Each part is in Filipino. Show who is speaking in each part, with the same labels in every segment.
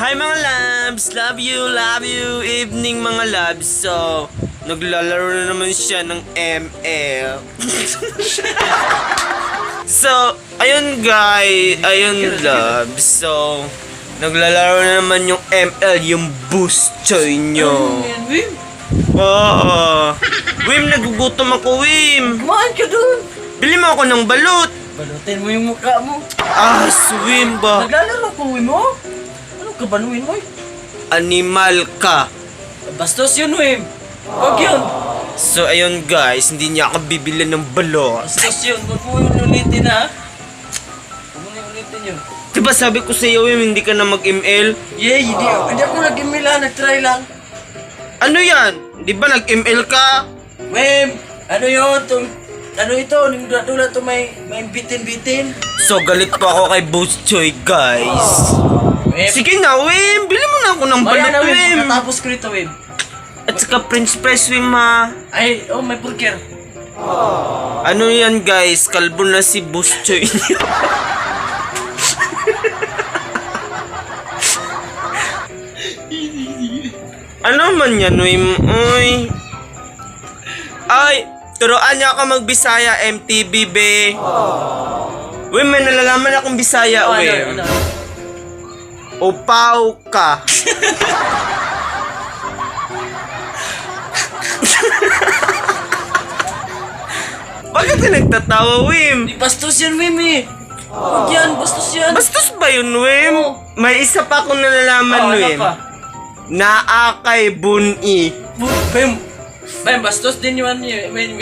Speaker 1: Hi mga labs! Love you, evening mga labs. So, naglalaro na naman siya ng ML. So, ayun guys, ayun labs. So, naglalaro na naman yung ML, yung boost choy nyo. Wim, nagugutom ako, Wim.
Speaker 2: Kumain ka dun!
Speaker 1: Bili mo ako ng balut.
Speaker 2: Balutin mo yung mukha mo.
Speaker 1: Swim ba?
Speaker 2: Naglalaro ko, Wim, mo? Ano ka banuin mo?
Speaker 1: Animal ka.
Speaker 2: Bastos yun, Wim. Huwag yun.
Speaker 1: So, ayun guys, hindi niya ako bibili ng balot.
Speaker 2: Bastos yun. Huwag mo yung ulitin, ha? Huwag mo yung ulitin yun.
Speaker 1: Diba sabi ko sa'yo, Wim, hindi ka na mag-ML?
Speaker 2: Yay, hindi ako nag-imila. Nag-try lang.
Speaker 1: Ano yan? Di ba nag-ML ka?
Speaker 2: Wim, ano yun? Ano ito? Nung to may bitin-bitin.
Speaker 1: So, galit pa ako kay Boost Choy, guys.
Speaker 2: Wim.
Speaker 1: Sige na, Wim. Bili mo na ako ng balot,
Speaker 2: Bayan na, Wim.
Speaker 1: Wim.
Speaker 2: Pagkatapos ko rito, Wim.
Speaker 1: At saka Prince Press, Wim, ha.
Speaker 2: Ay, may burger.
Speaker 1: Ano yan, guys? Kalbo na si Boost Choy. Ano man yan, Wim? Ay, turuan niya ako magbisaya, MTB, be. Wim, may nalalaman akong bisaya, Wim.
Speaker 2: Ano?
Speaker 1: Upaw ka. Bakit ka nagtatawa, Wim?
Speaker 2: Di bastos yan, Wim, eh. Huwag yan, bastos yan.
Speaker 1: Bastos ba yun, Wim?
Speaker 2: Oo.
Speaker 1: May isa pa akong nalalaman,
Speaker 2: Ano
Speaker 1: Wim.
Speaker 2: pa?
Speaker 1: Naakay buni.
Speaker 2: Bam, bastos din yun, Wim.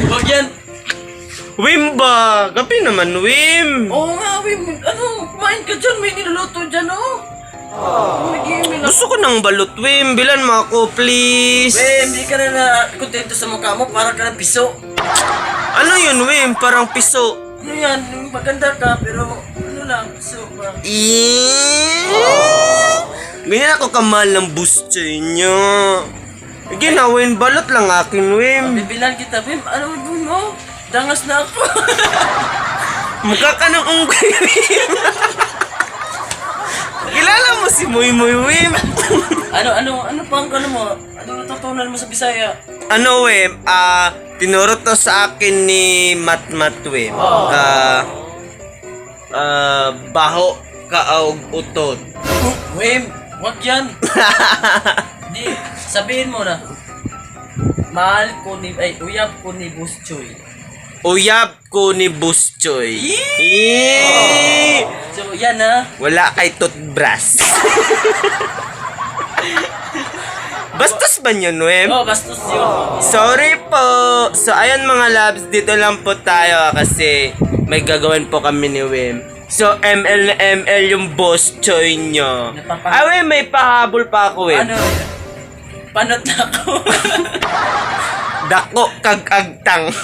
Speaker 2: Huwag yan.
Speaker 1: Wim ba? Gabi naman, Wim.
Speaker 2: Oo nga, Wim. Ano, kumain ka dyan. May niluluto dyan, oh.
Speaker 1: Gusto ko ng balut, Wim. Bilan mo ako, please.
Speaker 2: Wim, hindi ka na kontento sa mukha mo. Parang ka ng piso.
Speaker 1: Ano yun, Wim? Parang piso.
Speaker 2: Ano yan? Maganda ka, pero ano lang, piso ba?
Speaker 1: Ganyan ako kamahal ng booster nyo. Ginawin, balot lang akin, Wim.
Speaker 2: Bibilan kita, Wim. Ano mo? Dangas na ako.
Speaker 1: Mukha ka ng unggoy, Wim. Kilala mo si Muy Muy, Wim.
Speaker 2: ano pang ano mo? Ano natutunan mo sa Bisaya?
Speaker 1: Ano, Wim? Tinuro to sa akin ni Mat, Wim. Baho kaog utod.
Speaker 2: Wim, wag yan. Di, sabihin mo na. Mahal ko ni, uyab ko ni Boss Choy.
Speaker 1: Uyab ko ni Boost Choy. Yee!
Speaker 2: So, yan ha.
Speaker 1: Wala kay toothbrush. Bastos ba yun, Wim?
Speaker 2: Oh, bastos yun.
Speaker 1: Sorry po. So, ayun mga labs, dito lang po tayo kasi may gagawin po kami ni Wim. So, ML na ML yung Boss Choy nyo. Wim, may pahabol pa ako, Wim.
Speaker 2: Ano? Panot na ako.
Speaker 1: Dako kag agtang.